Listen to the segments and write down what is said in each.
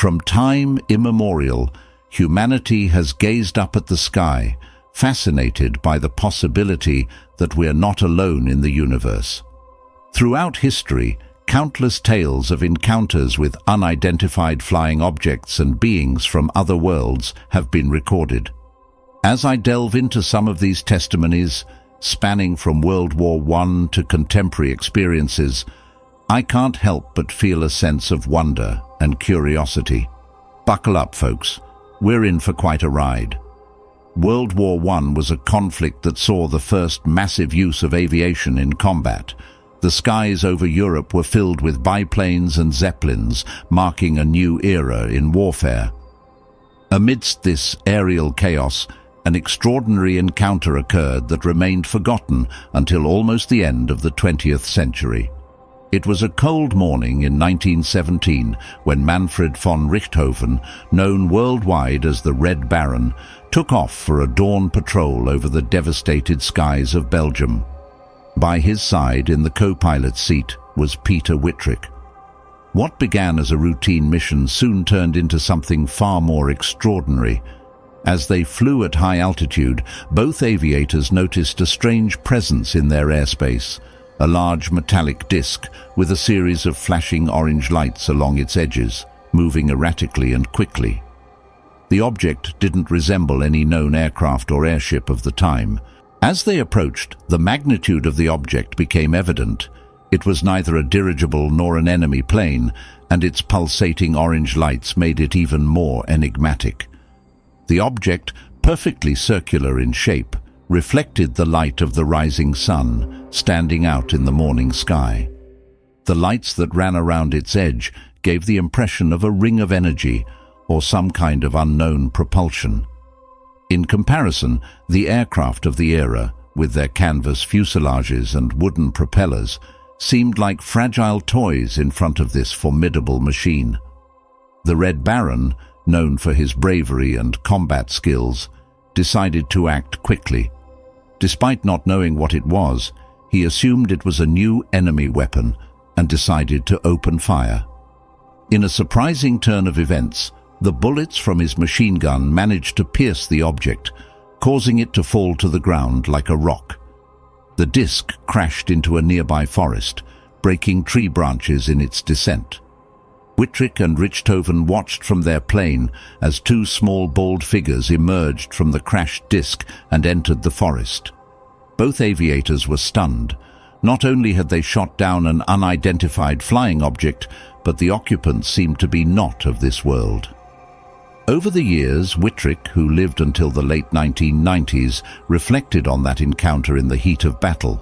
From time immemorial, humanity has gazed up at the sky, fascinated by the possibility that we're not alone in the universe. Throughout history, countless tales of encounters with unidentified flying objects and beings from other worlds have been recorded. As I delve into some of these testimonies, spanning from World War I to contemporary experiences, I can't help but feel a sense of wonder and curiosity. Buckle up, folks. We're in for quite a ride. World War I was a conflict that saw the first massive use of aviation in combat. The skies over Europe were filled with biplanes and zeppelins, marking a new era in warfare. Amidst this aerial chaos, an extraordinary encounter occurred that remained forgotten until almost the end of the 20th century. It was a cold morning in 1917 when Manfred von Richthofen, known worldwide as the Red Baron, took off for a dawn patrol over the devastated skies of Belgium. By his side, in the co-pilot's seat, was Peter Whitrick. What began as a routine mission soon turned into something far more extraordinary. As they flew at high altitude, both aviators noticed a strange presence in their airspace, a large metallic disc with a series of flashing orange lights along its edges, moving erratically and quickly. The object didn't resemble any known aircraft or airship of the time. As they approached, the magnitude of the object became evident. It was neither a dirigible nor an enemy plane, and its pulsating orange lights made it even more enigmatic. The object, perfectly circular in shape, reflected the light of the rising sun, standing out in the morning sky. The lights that ran around its edge gave the impression of a ring of energy or some kind of unknown propulsion. In comparison, the aircraft of the era, with their canvas fuselages and wooden propellers, seemed like fragile toys in front of this formidable machine. The Red Baron, known for his bravery and combat skills, decided to act quickly. Despite not knowing what it was, he assumed it was a new enemy weapon and decided to open fire. In a surprising turn of events, the bullets from his machine gun managed to pierce the object, causing it to fall to the ground like a rock. The disc crashed into a nearby forest, breaking tree branches in its descent. Whitrick and Richthofen watched from their plane as two small bald figures emerged from the crashed disc and entered the forest. Both aviators were stunned. Not only had they shot down an unidentified flying object, but the occupants seemed to be not of this world. Over the years, Whitrick, who lived until the late 1990s, reflected on that encounter in the heat of battle.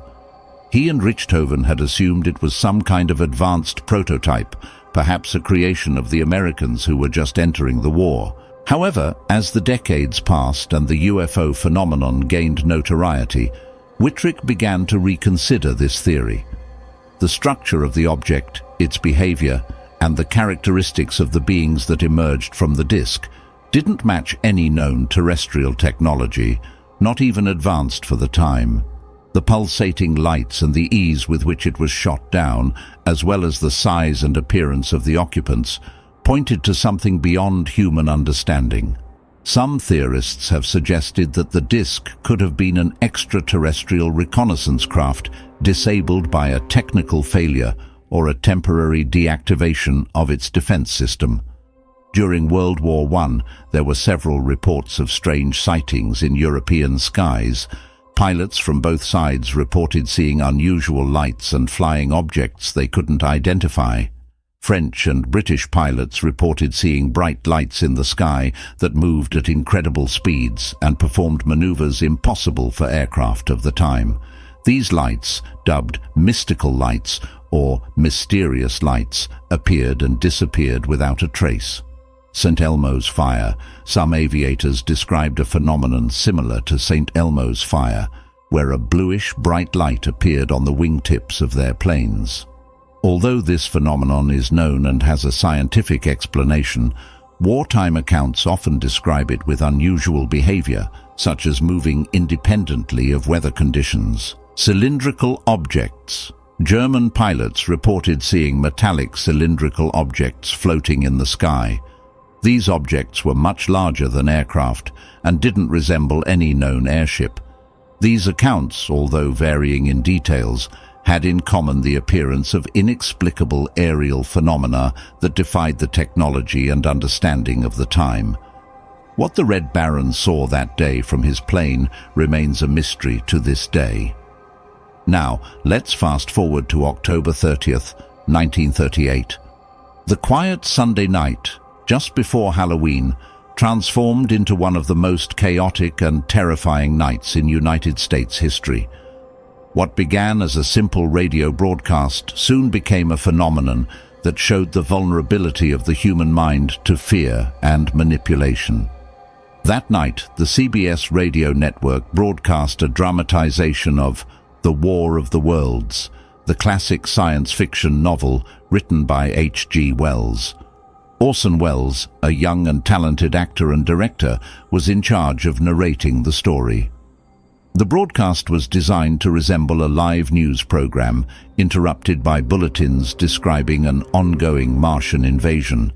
He and Richthofen had assumed it was some kind of advanced prototype, perhaps a creation of the Americans who were just entering the war. However, as the decades passed and the UFO phenomenon gained notoriety, Whitrick began to reconsider this theory. The structure of the object, its behavior, and the characteristics of the beings that emerged from the disk didn't match any known terrestrial technology, not even advanced for the time. The pulsating lights and the ease with which it was shot down, as well as the size and appearance of the occupants, pointed to something beyond human understanding. Some theorists have suggested that the disk could have been an extraterrestrial reconnaissance craft disabled by a technical failure or a temporary deactivation of its defense system. During World War I, there were several reports of strange sightings in European skies. Pilots from both sides reported seeing unusual lights and flying objects they couldn't identify. French and British pilots reported seeing bright lights in the sky that moved at incredible speeds and performed maneuvers impossible for aircraft of the time. These lights, dubbed mystical lights or mysterious lights, appeared and disappeared without a trace. St. Elmo's fire. Some aviators described a phenomenon similar to St. Elmo's fire, where a bluish bright light appeared on the wingtips of their planes. Although this phenomenon is known and has a scientific explanation, wartime accounts often describe it with unusual behavior, such as moving independently of weather conditions. Cylindrical objects. German pilots reported seeing metallic cylindrical objects floating in the sky. These objects were much larger than aircraft and didn't resemble any known airship. These accounts, although varying in details, had in common the appearance of inexplicable aerial phenomena that defied the technology and understanding of the time. What the Red Baron saw that day from his plane remains a mystery to this day. Now, let's fast forward to October 30th, 1938. The quiet Sunday night, just before Halloween, transformed into one of the most chaotic and terrifying nights in United States history. What began as a simple radio broadcast soon became a phenomenon that showed the vulnerability of the human mind to fear and manipulation. That night, the CBS radio network broadcast a dramatization of The War of the Worlds, the classic science fiction novel written by H.G. Wells. Orson Welles, a young and talented actor and director, was in charge of narrating the story. The broadcast was designed to resemble a live news program, interrupted by bulletins describing an ongoing Martian invasion.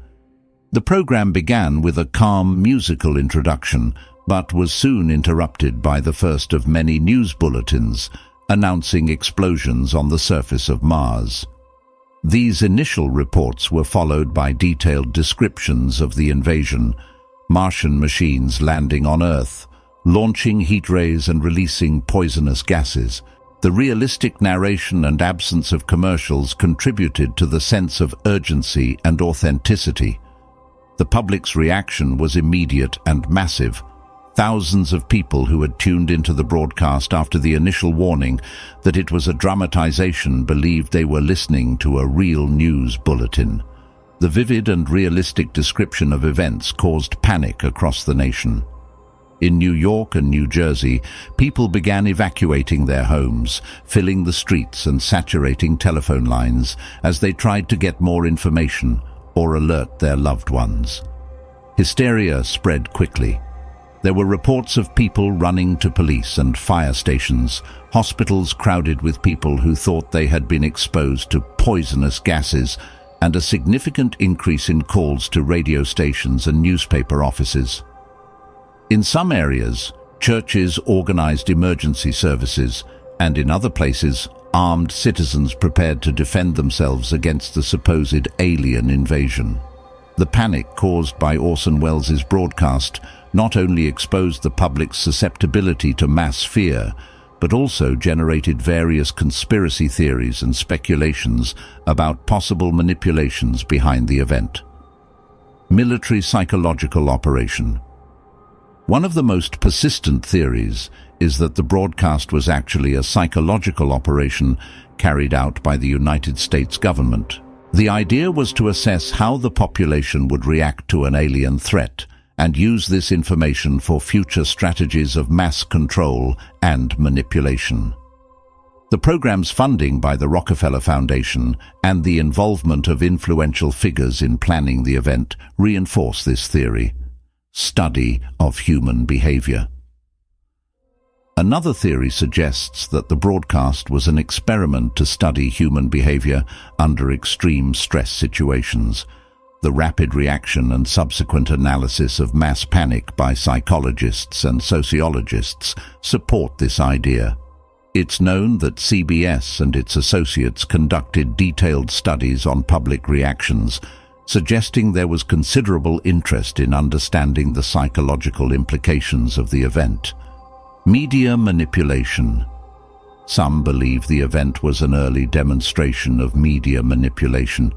The program began with a calm musical introduction, but was soon interrupted by the first of many news bulletins, announcing explosions on the surface of Mars. These initial reports were followed by detailed descriptions of the invasion, Martian machines landing on Earth, launching heat rays and releasing poisonous gases. The realistic narration and absence of commercials contributed to the sense of urgency and authenticity. The public's reaction was immediate and massive. Thousands of people who had tuned into the broadcast after the initial warning that it was a dramatization believed they were listening to a real news bulletin. The vivid and realistic description of events caused panic across the nation. In New York and New Jersey, people began evacuating their homes, filling the streets and saturating telephone lines as they tried to get more information or alert their loved ones. Hysteria spread quickly. There were reports of people running to police and fire stations, hospitals crowded with people who thought they had been exposed to poisonous gases, and a significant increase in calls to radio stations and newspaper offices. In some areas, churches organized emergency services, and in other places, armed citizens prepared to defend themselves against the supposed alien invasion. The panic caused by Orson Welles' broadcast not only exposed the public's susceptibility to mass fear, but also generated various conspiracy theories and speculations about possible manipulations behind the event. Military psychological operation. One of the most persistent theories is that the broadcast was actually a psychological operation carried out by the United States government. The idea was to assess how the population would react to an alien threat and use this information for future strategies of mass control and manipulation. The program's funding by the Rockefeller Foundation and the involvement of influential figures in planning the event reinforce this theory. Study of human behavior. Another theory suggests that the broadcast was an experiment to study human behavior under extreme stress situations. The rapid reaction and subsequent analysis of mass panic by psychologists and sociologists support this idea. It's known that CBS and its associates conducted detailed studies on public reactions, suggesting there was considerable interest in understanding the psychological implications of the event. Media manipulation. Some believe the event was an early demonstration of media manipulation,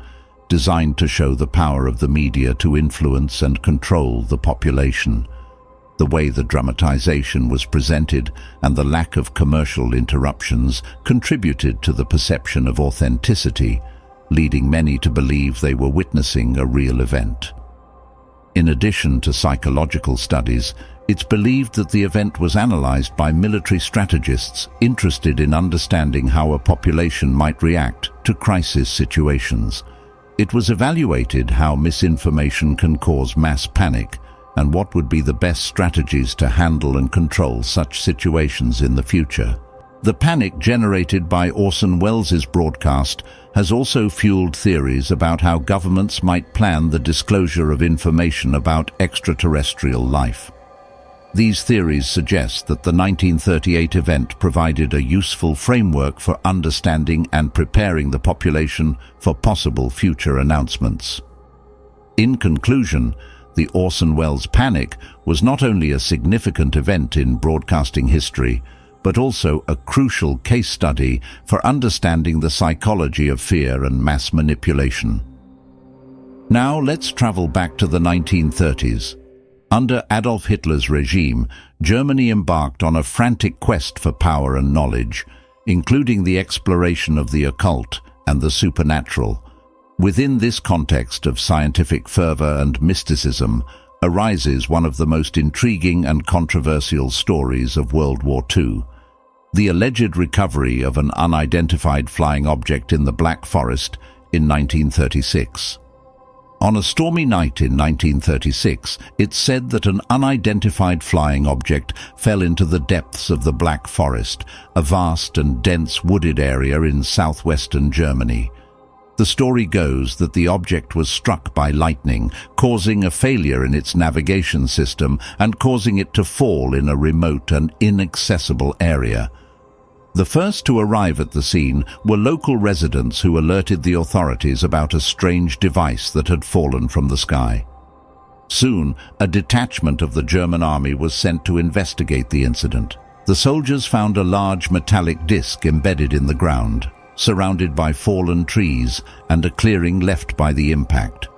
designed to show the power of the media to influence and control the population. The way the dramatization was presented and the lack of commercial interruptions contributed to the perception of authenticity, leading many to believe they were witnessing a real event. In addition to psychological studies, it's believed that the event was analyzed by military strategists interested in understanding how a population might react to crisis situations. It was evaluated how misinformation can cause mass panic and what would be the best strategies to handle and control such situations in the future. The panic generated by Orson Welles' broadcast has also fueled theories about how governments might plan the disclosure of information about extraterrestrial life. These theories suggest that the 1938 event provided a useful framework for understanding and preparing the population for possible future announcements. In conclusion, the Orson Welles panic was not only a significant event in broadcasting history, but also a crucial case study for understanding the psychology of fear and mass manipulation. Now let's travel back to the 1930s. Under Adolf Hitler's regime, Germany embarked on a frantic quest for power and knowledge, including the exploration of the occult and the supernatural. Within this context of scientific fervor and mysticism arises one of the most intriguing and controversial stories of World War II: the alleged recovery of an unidentified flying object in the Black Forest in 1936. On a stormy night in 1936, it's said that an unidentified flying object fell into the depths of the Black Forest, a vast and dense wooded area in southwestern Germany. The story goes that the object was struck by lightning, causing a failure in its navigation system and causing it to fall in a remote and inaccessible area. The first to arrive at the scene were local residents who alerted the authorities about a strange device that had fallen from the sky. Soon, a detachment of the German army was sent to investigate the incident. The soldiers found a large metallic disc embedded in the ground, surrounded by fallen trees and a clearing left by the impact.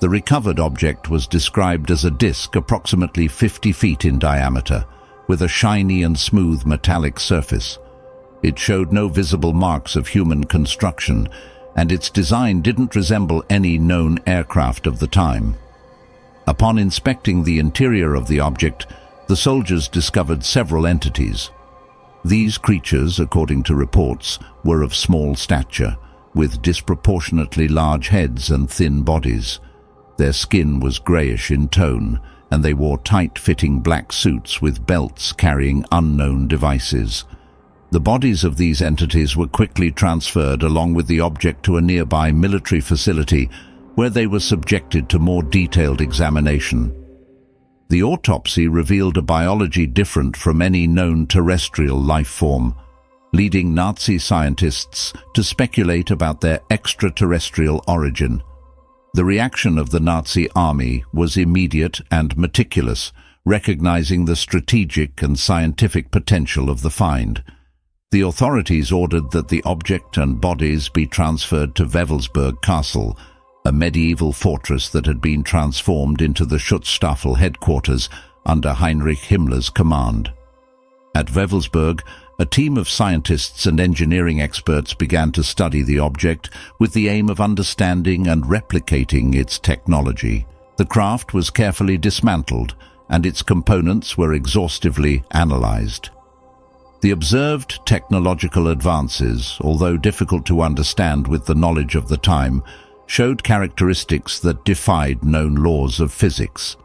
The recovered object was described as a disc approximately 50 feet in diameter, with a shiny and smooth metallic surface. It showed no visible marks of human construction, and its design didn't resemble any known aircraft of the time. Upon inspecting the interior of the object, the soldiers discovered several entities. These creatures, according to reports, were of small stature, with disproportionately large heads and thin bodies. Their skin was grayish in tone, and they wore tight-fitting black suits with belts carrying unknown devices. The bodies of these entities were quickly transferred along with the object to a nearby military facility where they were subjected to more detailed examination. The autopsy revealed a biology different from any known terrestrial life form, leading Nazi scientists to speculate about their extraterrestrial origin. The reaction of the Nazi army was immediate and meticulous, recognizing the strategic and scientific potential of the find. The authorities ordered that the object and bodies be transferred to Wewelsburg Castle, a medieval fortress that had been transformed into the Schutzstaffel headquarters under Heinrich Himmler's command. At Wewelsburg, a team of scientists and engineering experts began to study the object with the aim of understanding and replicating its technology. The craft was carefully dismantled, and its components were exhaustively analyzed. The observed technological advances, although difficult to understand with the knowledge of the time, showed characteristics that defied known laws of physics.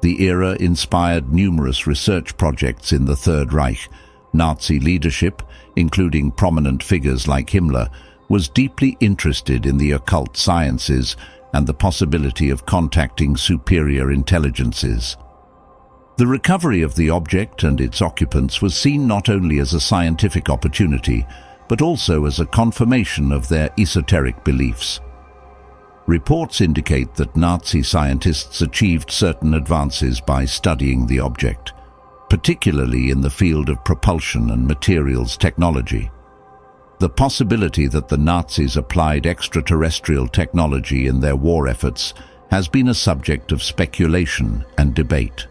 The era inspired numerous research projects in the Third Reich. Nazi leadership, including prominent figures like Himmler, was deeply interested in the occult sciences and the possibility of contacting superior intelligences. The recovery of the object and its occupants was seen not only as a scientific opportunity, but also as a confirmation of their esoteric beliefs. Reports indicate that Nazi scientists achieved certain advances by studying the object, particularly in the field of propulsion and materials technology. The possibility that the Nazis applied extraterrestrial technology in their war efforts has been a subject of speculation and debate.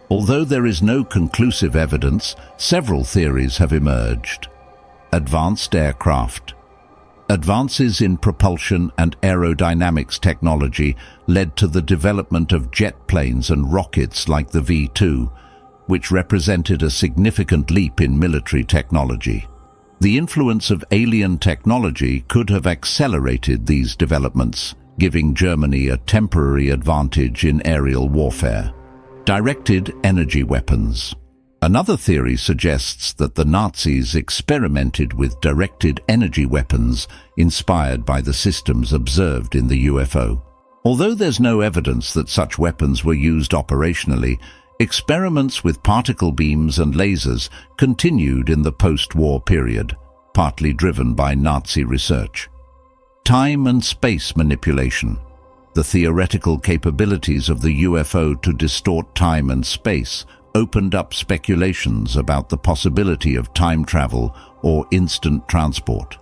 Although there is no conclusive evidence, several theories have emerged. Advanced aircraft. Advances in propulsion and aerodynamics technology led to the development of jet planes and rockets like the V-2, which represented a significant leap in military technology. The influence of alien technology could have accelerated these developments, giving Germany a temporary advantage in aerial warfare. Directed energy weapons. Another theory suggests that the Nazis experimented with directed energy weapons inspired by the systems observed in the UFO. Although there's no evidence that such weapons were used operationally, experiments with particle beams and lasers continued in the post-war period, partly driven by Nazi research. Time and space manipulation. The theoretical capabilities of the UFO to distort time and space opened up speculations about the possibility of time travel or instant transport.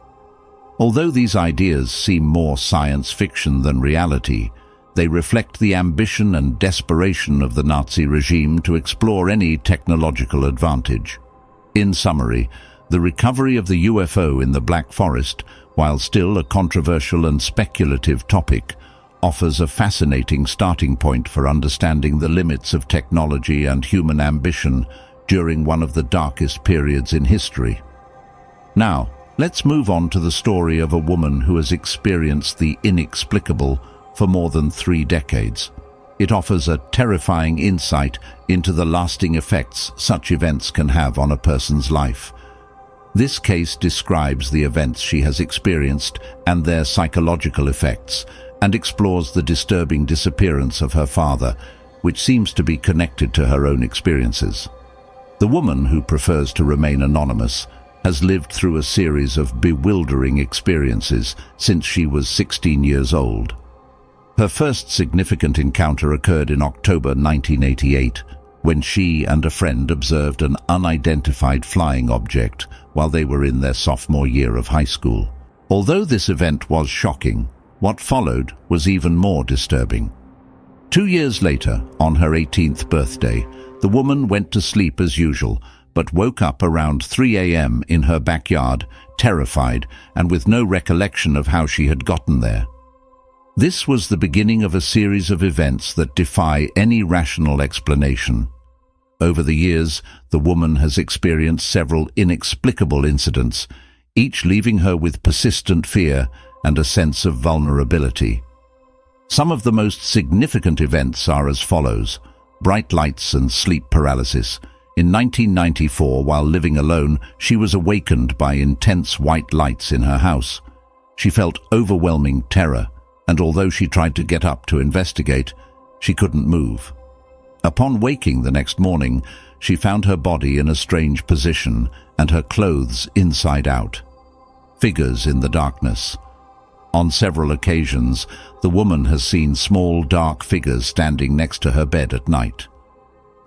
Although these ideas seem more science fiction than reality, they reflect the ambition and desperation of the Nazi regime to explore any technological advantage. In summary, the recovery of the UFO in the Black Forest, while still a controversial and speculative topic, offers a fascinating starting point for understanding the limits of technology and human ambition during one of the darkest periods in history. Now, let's move on to the story of a woman who has experienced the inexplicable for more than 3 decades. It offers a terrifying insight into the lasting effects such events can have on a person's life. This case describes the events she has experienced and their psychological effects, and explores the disturbing disappearance of her father, which seems to be connected to her own experiences. The woman, who prefers to remain anonymous, has lived through a series of bewildering experiences since she was 16 years old. Her first significant encounter occurred in October 1988, when she and a friend observed an unidentified flying object while they were in their sophomore year of high school. Although this event was shocking, what followed was even more disturbing. 2 years later, on her 18th birthday, the woman went to sleep as usual, but woke up around 3 a.m. in her backyard, terrified and with no recollection of how she had gotten there. This was the beginning of a series of events that defy any rational explanation. Over the years, the woman has experienced several inexplicable incidents, each leaving her with persistent fear and a sense of vulnerability. Some of the most significant events are as follows: bright lights and sleep paralysis. In 1994, while living alone, she was awakened by intense white lights in her house. She felt overwhelming terror, and although she tried to get up to investigate, she couldn't move. Upon waking the next morning, she found her body in a strange position and her clothes inside out. Figures in the darkness. On several occasions, the woman has seen small dark figures standing next to her bed at night.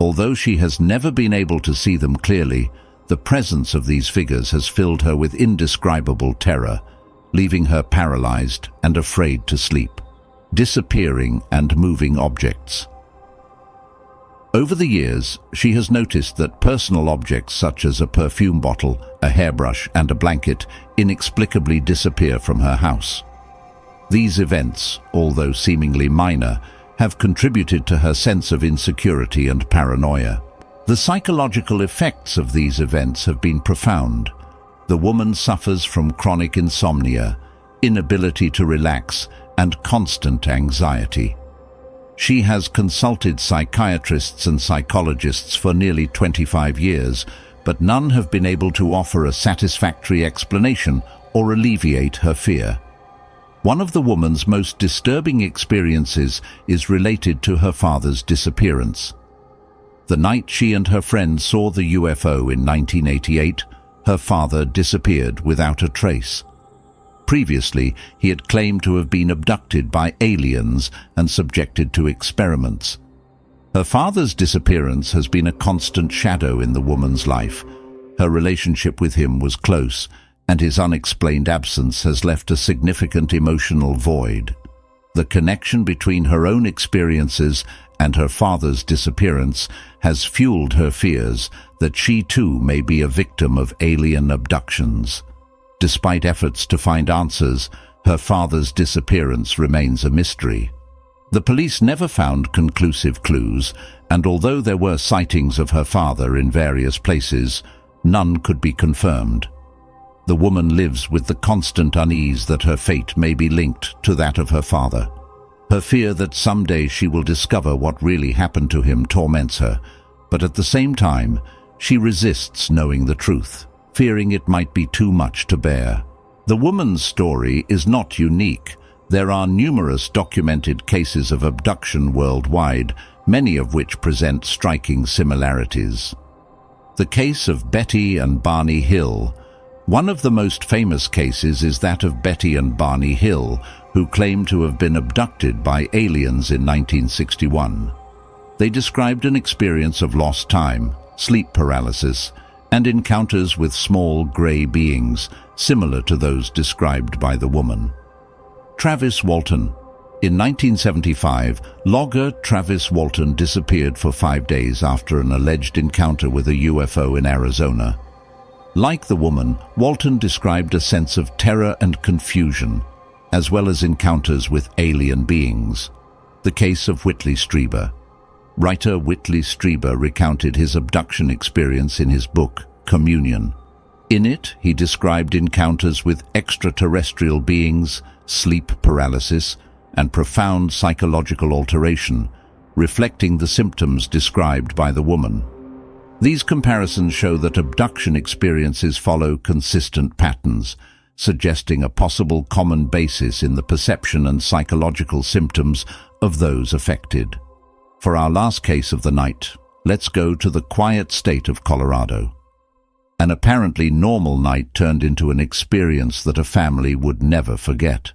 Although she has never been able to see them clearly, the presence of these figures has filled her with indescribable terror, leaving her paralyzed and afraid to sleep. Disappearing and moving objects. Over the years, she has noticed that personal objects such as a perfume bottle, a hairbrush, and a blanket inexplicably disappear from her house. These events, although seemingly minor, have contributed to her sense of insecurity and paranoia. The psychological effects of these events have been profound. The woman suffers from chronic insomnia, inability to relax, and constant anxiety. She has consulted psychiatrists and psychologists for nearly 25 years, but none have been able to offer a satisfactory explanation or alleviate her fear. One of the woman's most disturbing experiences is related to her father's disappearance. The night she and her friend saw the UFO in 1988, her father disappeared without a trace. Previously, he had claimed to have been abducted by aliens and subjected to experiments. Her father's disappearance has been a constant shadow in the woman's life. Her relationship with him was close, and his unexplained absence has left a significant emotional void. The connection between her own experiences and her father's disappearance has fueled her fears that she too may be a victim of alien abductions. Despite efforts to find answers, her father's disappearance remains a mystery. The police never found conclusive clues, and although there were sightings of her father in various places, none could be confirmed. The woman lives with the constant unease that her fate may be linked to that of her father. Her fear that someday she will discover what really happened to him torments her, but at the same time, She resists knowing the truth, fearing it might be too much to bear. The woman's story is not unique. There are numerous documented cases of abduction worldwide, many of which present striking similarities. The case of Betty and Barney Hill. One of the most famous cases is that of Betty and Barney Hill, who claim to have been abducted by aliens in 1961. They described an experience of lost time, sleep paralysis, and encounters with small grey beings, similar to those described by the woman. Travis Walton. In 1975, logger Travis Walton disappeared for 5 days after an alleged encounter with a UFO in Arizona. Like the woman, Walton described a sense of terror and confusion, as well as encounters with alien beings. The case of Whitley Strieber. Writer Whitley Strieber recounted his abduction experience in his book, Communion. In it, he described encounters with extraterrestrial beings, sleep paralysis, and profound psychological alteration, reflecting the symptoms described by the woman. These comparisons show that abduction experiences follow consistent patterns, suggesting a possible common basis in the perception and psychological symptoms of those affected. For our last case of the night, let's go to the quiet state of Colorado. An apparently normal night turned into an experience that a family would never forget.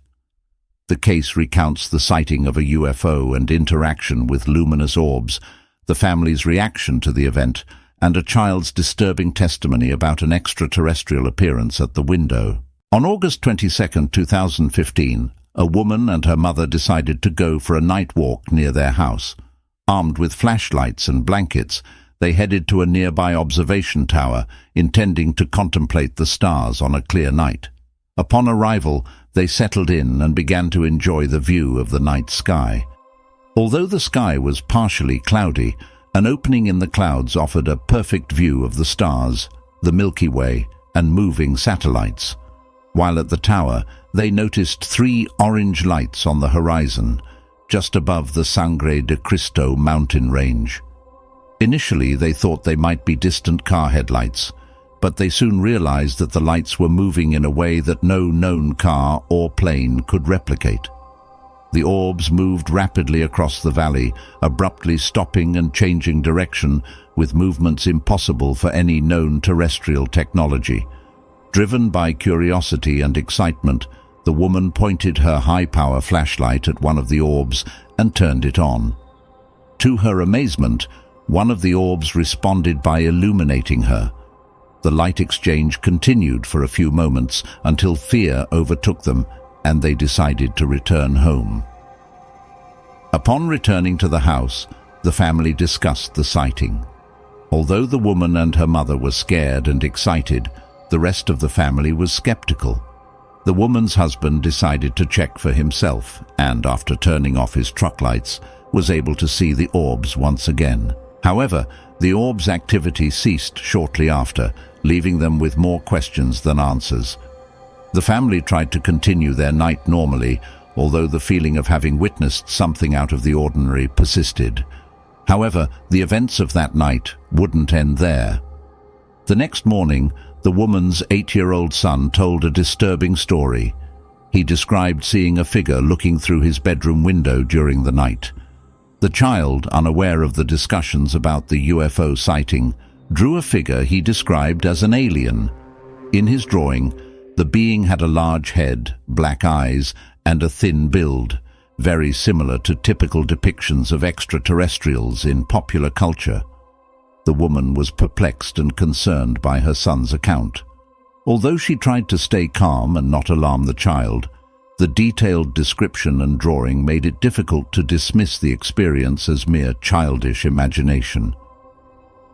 The case recounts the sighting of a UFO and interaction with luminous orbs, the family's reaction to the event, and a child's disturbing testimony about an extraterrestrial appearance at the window. On August 22, 2015, a woman and her mother decided to go for a night walk near their house. Armed with flashlights and blankets, they headed to a nearby observation tower, intending to contemplate the stars on a clear night. Upon arrival, they settled in and began to enjoy the view of the night sky. Although the sky was partially cloudy, an opening in the clouds offered a perfect view of the stars, the Milky Way, and moving satellites. While at the tower, they noticed 3 orange lights on the horizon, just above the Sangre de Cristo mountain range. Initially, they thought they might be distant car headlights, but they soon realized that the lights were moving in a way that no known car or plane could replicate. The orbs moved rapidly across the valley, abruptly stopping and changing direction with movements impossible for any known terrestrial technology. Driven by curiosity and excitement, the woman pointed her high-power flashlight at one of the orbs and turned it on. To her amazement, one of the orbs responded by illuminating her. The light exchange continued for a few moments until fear overtook them and they decided to return home. Upon returning to the house, the family discussed the sighting. Although the woman and her mother were scared and excited, the rest of the family was skeptical. The woman's husband decided to check for himself and, after turning off his truck lights, was able to see the orbs once again. However, the orbs' activity ceased shortly after, leaving them with more questions than answers. The family tried to continue their night normally, although the feeling of having witnessed something out of the ordinary persisted. However, the events of that night wouldn't end there. The next morning, the woman's 8-year-old son told a disturbing story. He described seeing a figure looking through his bedroom window during the night. The child, unaware of the discussions about the UFO sighting, drew a figure he described as an alien. In his drawing, the being had a large head, black eyes, and a thin build, very similar to typical depictions of extraterrestrials in popular culture. The woman was perplexed and concerned by her son's account. Although she tried to stay calm and not alarm the child, the detailed description and drawing made it difficult to dismiss the experience as mere childish imagination.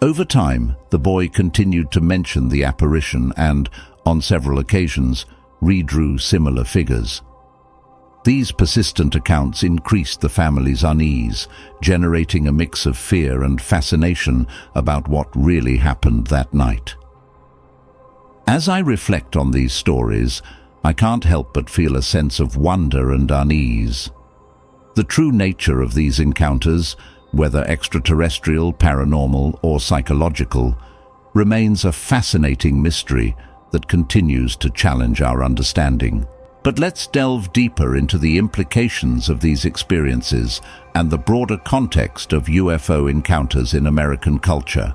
Over time, the boy continued to mention the apparition and, on several occasions, redrew similar figures. These persistent accounts increased the family's unease, generating a mix of fear and fascination about what really happened that night. As I reflect on these stories, I can't help but feel a sense of wonder and unease. The true nature of these encounters, whether extraterrestrial, paranormal, or psychological, remains a fascinating mystery that continues to challenge our understanding. But let's delve deeper into the implications of these experiences and the broader context of UFO encounters in American culture.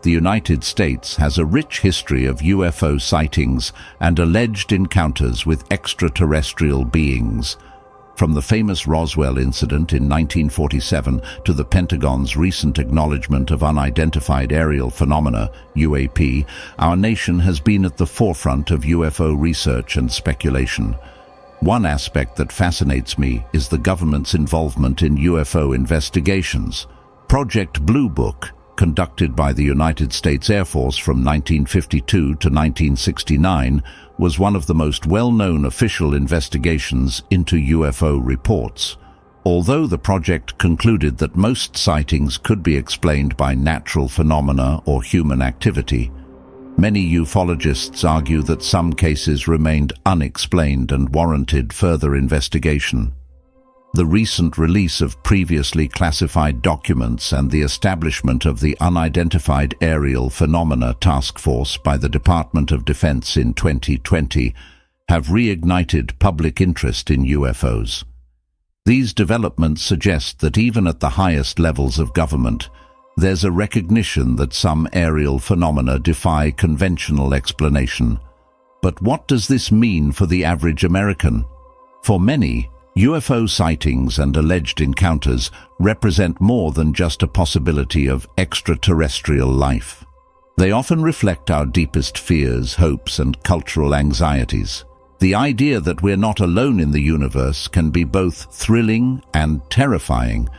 The United States has a rich history of UFO sightings and alleged encounters with extraterrestrial beings. From the famous Roswell incident in 1947 to the Pentagon's recent acknowledgement of unidentified aerial phenomena, UAP, our nation has been at the forefront of UFO research and speculation. One aspect that fascinates me is the government's involvement in UFO investigations. Project Blue Book, conducted by the United States Air Force from 1952 to 1969, was one of the most well-known official investigations into UFO reports. Although the project concluded that most sightings could be explained by natural phenomena or human activity, many ufologists argue that some cases remained unexplained and warranted further investigation. The recent release of previously classified documents and the establishment of the Unidentified Aerial Phenomena Task Force by the Department of Defense in 2020 have reignited public interest in UFOs. These developments suggest that even at the highest levels of government, there's a recognition that some aerial phenomena defy conventional explanation. But what does this mean for the average American? For many, UFO sightings and alleged encounters represent more than just a possibility of extraterrestrial life. They often reflect our deepest fears, hopes, and cultural anxieties. The idea that we're not alone in the universe can be both thrilling and terrifying.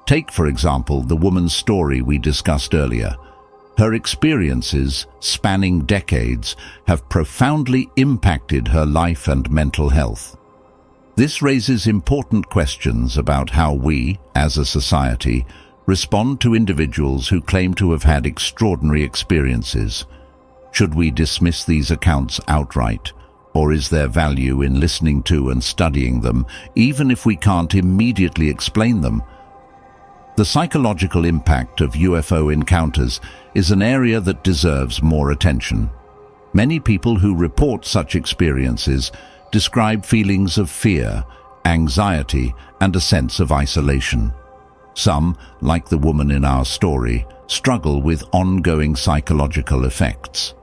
Take, for example, the woman's story we discussed earlier. Her experiences, spanning decades, have profoundly impacted her life and mental health. This raises important questions about how we, as a society, respond to individuals who claim to have had extraordinary experiences. Should we dismiss these accounts outright, or is there value in listening to and studying them, even if we can't immediately explain them? The psychological impact of UFO encounters is an area that deserves more attention. Many people who report such experiences describe feelings of fear, anxiety, and a sense of isolation. Some, like the woman in our story, struggle with ongoing psychological effects.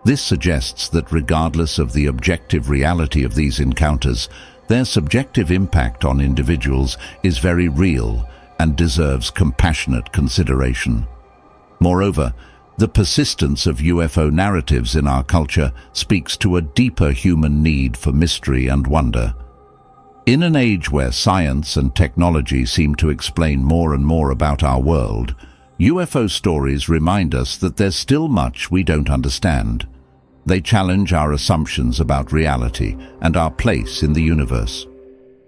This suggests that regardless of the objective reality of these encounters, their subjective impact on individuals is very real and deserves compassionate consideration. Moreover, the persistence of UFO narratives in our culture speaks to a deeper human need for mystery and wonder. In an age where science and technology seem to explain more and more about our world, UFO stories remind us that there's still much we don't understand. They challenge our assumptions about reality and our place in the universe.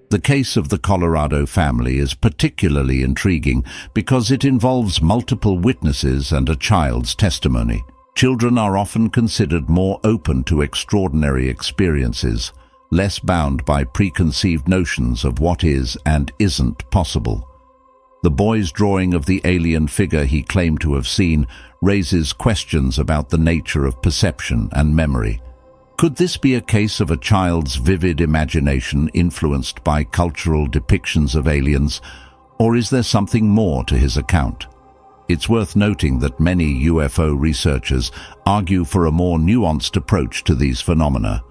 The case of the Colorado family is particularly intriguing because it involves multiple witnesses and a child's testimony. Children are often considered more open to extraordinary experiences, less bound by preconceived notions of what is and isn't possible. The boy's drawing of the alien figure he claimed to have seen raises questions about the nature of perception and memory. Could this be a case of a child's vivid imagination influenced by cultural depictions of aliens, or is there something more to his account? It's worth noting that many UFO researchers argue for a more nuanced approach to these phenomena.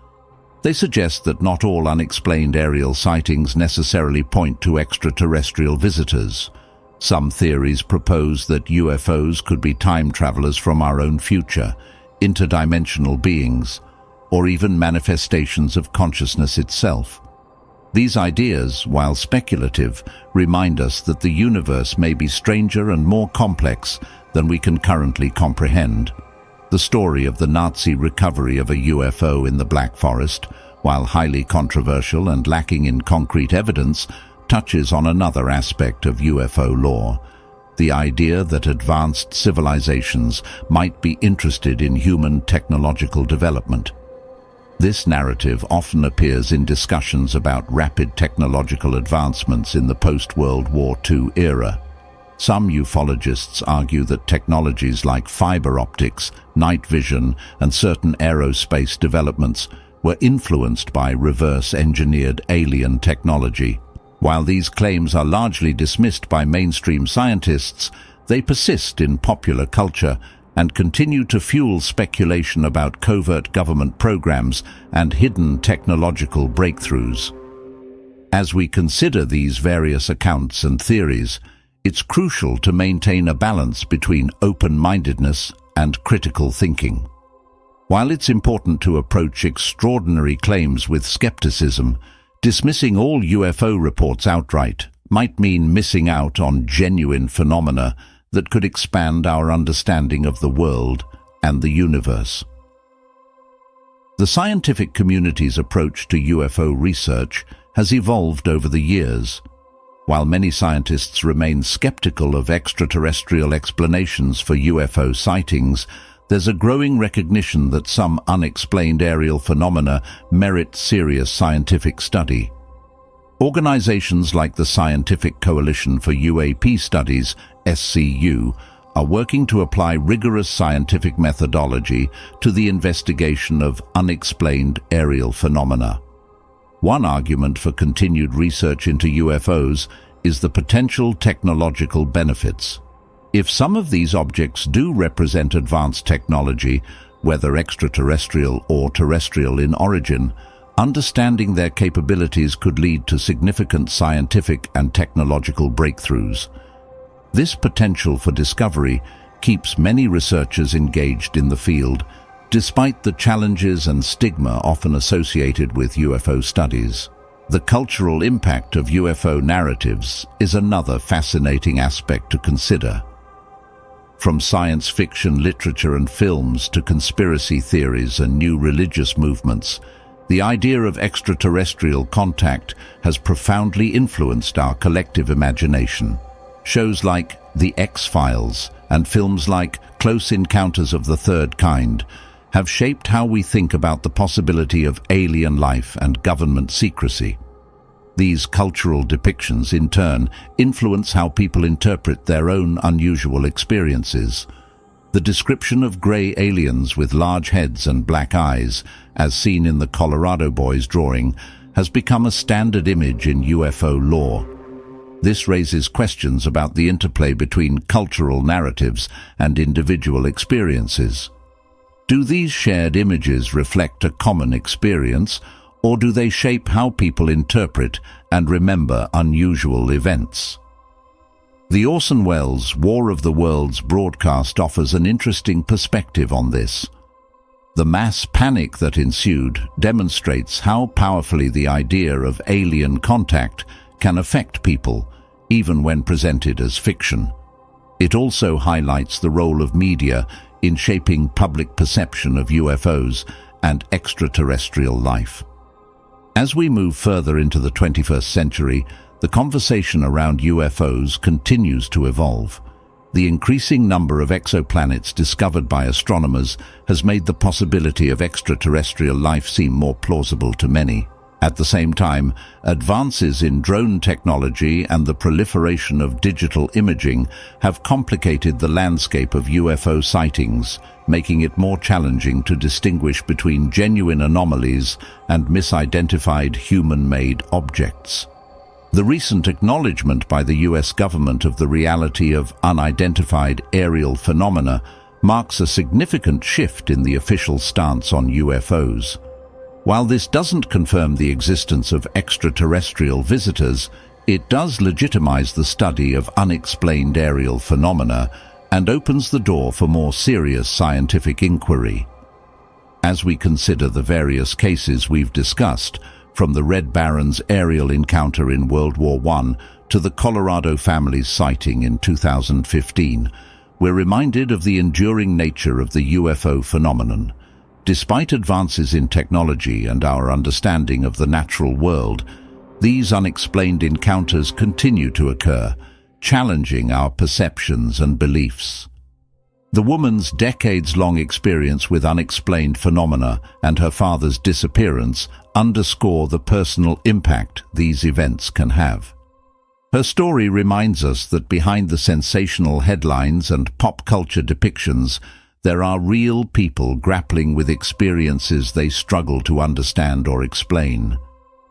They suggest that not all unexplained aerial sightings necessarily point to extraterrestrial visitors. Some theories propose that UFOs could be time travelers from our own future, interdimensional beings, or even manifestations of consciousness itself. These ideas, while speculative, remind us that the universe may be stranger and more complex than we can currently comprehend. The story of the Nazi recovery of a UFO in the Black Forest, while highly controversial and lacking in concrete evidence, touches on another aspect of UFO lore: the idea that advanced civilizations might be interested in human technological development. This narrative often appears in discussions about rapid technological advancements in the post-World War II era. Some ufologists argue that technologies like fiber optics, night vision, and certain aerospace developments were influenced by reverse-engineered alien technology. While these claims are largely dismissed by mainstream scientists, they persist in popular culture and continue to fuel speculation about covert government programs and hidden technological breakthroughs. As we consider these various accounts and theories, it's crucial to maintain a balance between open-mindedness and critical thinking. While it's important to approach extraordinary claims with skepticism, dismissing all UFO reports outright might mean missing out on genuine phenomena that could expand our understanding of the world and the universe. The scientific community's approach to UFO research has evolved over the years. While many scientists remain skeptical of extraterrestrial explanations for UFO sightings, there's a growing recognition that some unexplained aerial phenomena merit serious scientific study. Organizations like the Scientific Coalition for UAP Studies, SCU, are working to apply rigorous scientific methodology to the investigation of unexplained aerial phenomena. One argument for continued research into UFOs is the potential technological benefits. If some of these objects do represent advanced technology, whether extraterrestrial or terrestrial in origin, understanding their capabilities could lead to significant scientific and technological breakthroughs. This potential for discovery keeps many researchers engaged in the field, despite the challenges and stigma often associated with UFO studies. The cultural impact of UFO narratives is another fascinating aspect to consider. From science fiction literature and films to conspiracy theories and new religious movements, the idea of extraterrestrial contact has profoundly influenced our collective imagination. Shows like The X-Files and films like Close Encounters of the Third Kind have shaped how we think about the possibility of alien life and government secrecy. These cultural depictions, in turn, influence how people interpret their own unusual experiences. The description of grey aliens with large heads and black eyes, as seen in the Colorado Boys drawing, has become a standard image in UFO lore. This raises questions about the interplay between cultural narratives and individual experiences. Do these shared images reflect a common experience, or do they shape how people interpret and remember unusual events? The Orson Welles' War of the Worlds broadcast offers an interesting perspective on this. The mass panic that ensued demonstrates how powerfully the idea of alien contact can affect people, even when presented as fiction. It also highlights the role of media in shaping public perception of UFOs and extraterrestrial life. As we move further into the 21st century, the conversation around UFOs continues to evolve. The increasing number of exoplanets discovered by astronomers has made the possibility of extraterrestrial life seem more plausible to many. At the same time, advances in drone technology and the proliferation of digital imaging have complicated the landscape of UFO sightings, making it more challenging to distinguish between genuine anomalies and misidentified human-made objects. The recent acknowledgement by the US government of the reality of unidentified aerial phenomena marks a significant shift in the official stance on UFOs. While this doesn't confirm the existence of extraterrestrial visitors, it does legitimize the study of unexplained aerial phenomena and opens the door for more serious scientific inquiry. As we consider the various cases we've discussed, from the Red Baron's aerial encounter in World War I to the Colorado family's sighting in 2015, we're reminded of the enduring nature of the UFO phenomenon. Despite advances in technology and our understanding of the natural world, these unexplained encounters continue to occur, challenging our perceptions and beliefs. The woman's decades-long experience with unexplained phenomena and her father's disappearance underscore the personal impact these events can have. Her story reminds us that behind the sensational headlines and pop culture depictions, there are real people grappling with experiences they struggle to understand or explain.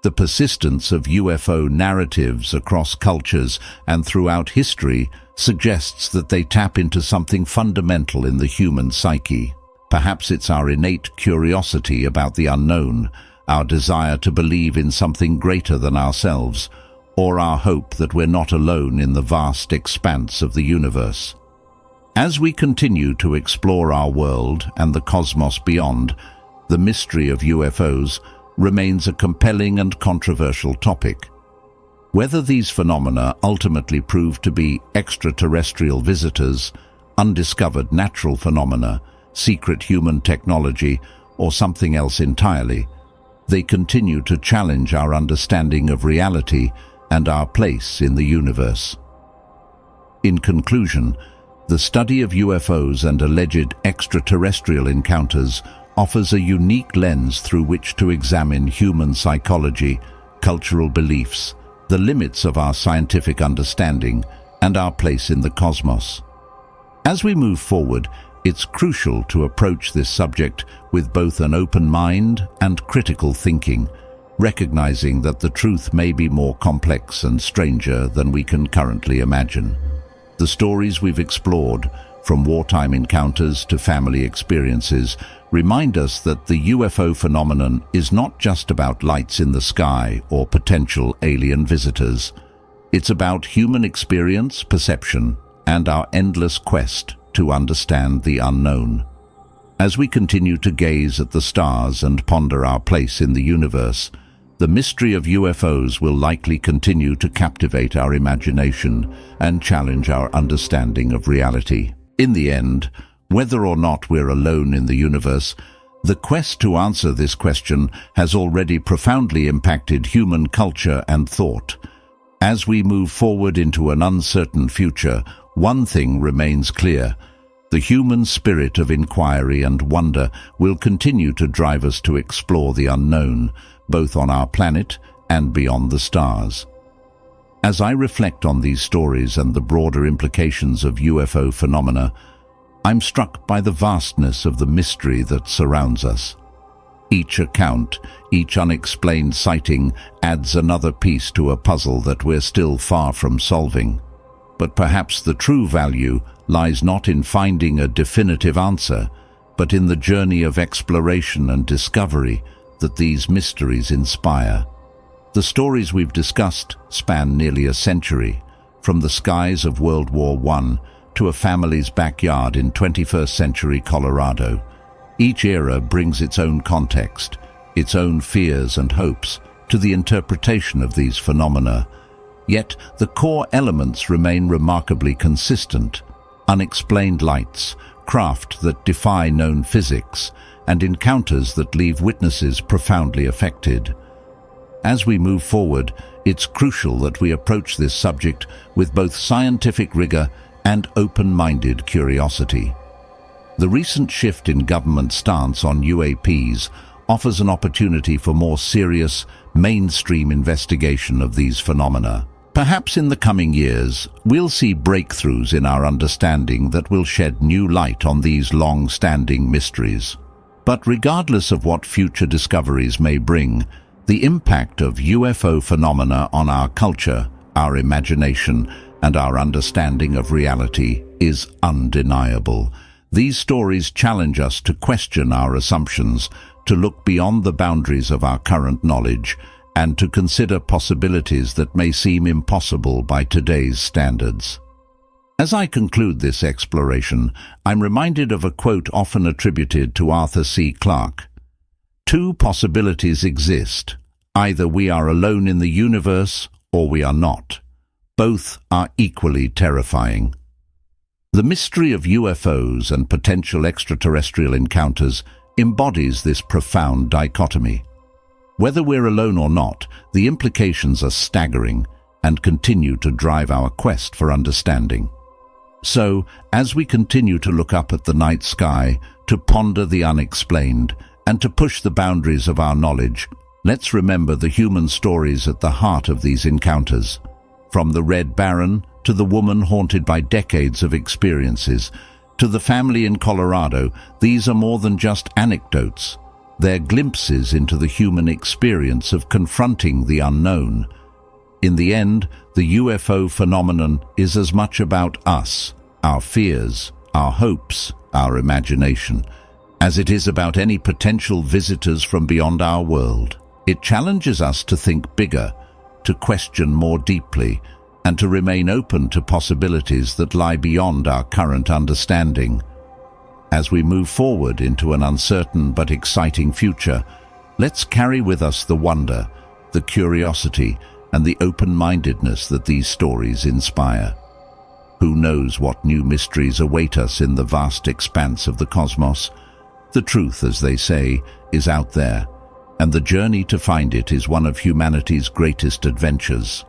The persistence of UFO narratives across cultures and throughout history suggests that they tap into something fundamental in the human psyche. Perhaps it's our innate curiosity about the unknown, our desire to believe in something greater than ourselves, or our hope that we're not alone in the vast expanse of the universe. As we continue to explore our world and the cosmos beyond, the mystery of UFOs remains a compelling and controversial topic. Whether these phenomena ultimately prove to be extraterrestrial visitors, undiscovered natural phenomena, secret human technology, or something else entirely, they continue to challenge our understanding of reality and our place in the universe. In conclusion, the study of UFOs and alleged extraterrestrial encounters offers a unique lens through which to examine human psychology, cultural beliefs, the limits of our scientific understanding, and our place in the cosmos. As we move forward, it's crucial to approach this subject with both an open mind and critical thinking, recognizing that the truth may be more complex and stranger than we can currently imagine. The stories we've explored, from wartime encounters to family experiences, remind us that the UFO phenomenon is not just about lights in the sky or potential alien visitors. It's about human experience, perception, and our endless quest to understand the unknown. As we continue to gaze at the stars and ponder our place in the universe, the mystery of UFOs will likely continue to captivate our imagination and challenge our understanding of reality. In the end, whether or not we're alone in the universe, the quest to answer this question has already profoundly impacted human culture and thought. As we move forward into an uncertain future, one thing remains clear: the human spirit of inquiry and wonder will continue to drive us to explore the unknown, both on our planet and beyond the stars. As I reflect on these stories and the broader implications of UFO phenomena, I'm struck by the vastness of the mystery that surrounds us. Each account, each unexplained sighting adds another piece to a puzzle that we're still far from solving. But perhaps the true value lies not in finding a definitive answer, but in the journey of exploration and discovery that these mysteries inspire. The stories we've discussed span nearly a century, from the skies of World War I to a family's backyard in 21st century Colorado. Each era brings its own context, its own fears and hopes to the interpretation of these phenomena. Yet the core elements remain remarkably consistent: unexplained lights, craft that defy known physics, and encounters that leave witnesses profoundly affected. As we move forward, it's crucial that we approach this subject with both scientific rigor and open-minded curiosity. The recent shift in government stance on UAPs offers an opportunity for more serious, mainstream investigation of these phenomena. Perhaps in the coming years, we'll see breakthroughs in our understanding that will shed new light on these long-standing mysteries. But regardless of what future discoveries may bring, the impact of UFO phenomena on our culture, our imagination, and our understanding of reality is undeniable. These stories challenge us to question our assumptions, to look beyond the boundaries of our current knowledge, and to consider possibilities that may seem impossible by today's standards. As I conclude this exploration, I'm reminded of a quote often attributed to Arthur C. Clarke. "Two possibilities exist. Either we are alone in the universe, or we are not. Both are equally terrifying." The mystery of UFOs and potential extraterrestrial encounters embodies this profound dichotomy. Whether we're alone or not, the implications are staggering and continue to drive our quest for understanding. So, as we continue to look up at the night sky, to ponder the unexplained, and to push the boundaries of our knowledge, let's remember the human stories at the heart of these encounters. From the Red Baron to the woman haunted by decades of experiences, to the family in Colorado, these are more than just anecdotes. They're glimpses into the human experience of confronting the unknown. In the end, the UFO phenomenon is as much about us, our fears, our hopes, our imagination, as it is about any potential visitors from beyond our world. It challenges us to think bigger, to question more deeply, and to remain open to possibilities that lie beyond our current understanding. As we move forward into an uncertain but exciting future, let's carry with us the wonder, the curiosity, and the open-mindedness that these stories inspire. Who knows what new mysteries await us in the vast expanse of the cosmos? The truth, as they say, is out there, and the journey to find it is one of humanity's greatest adventures.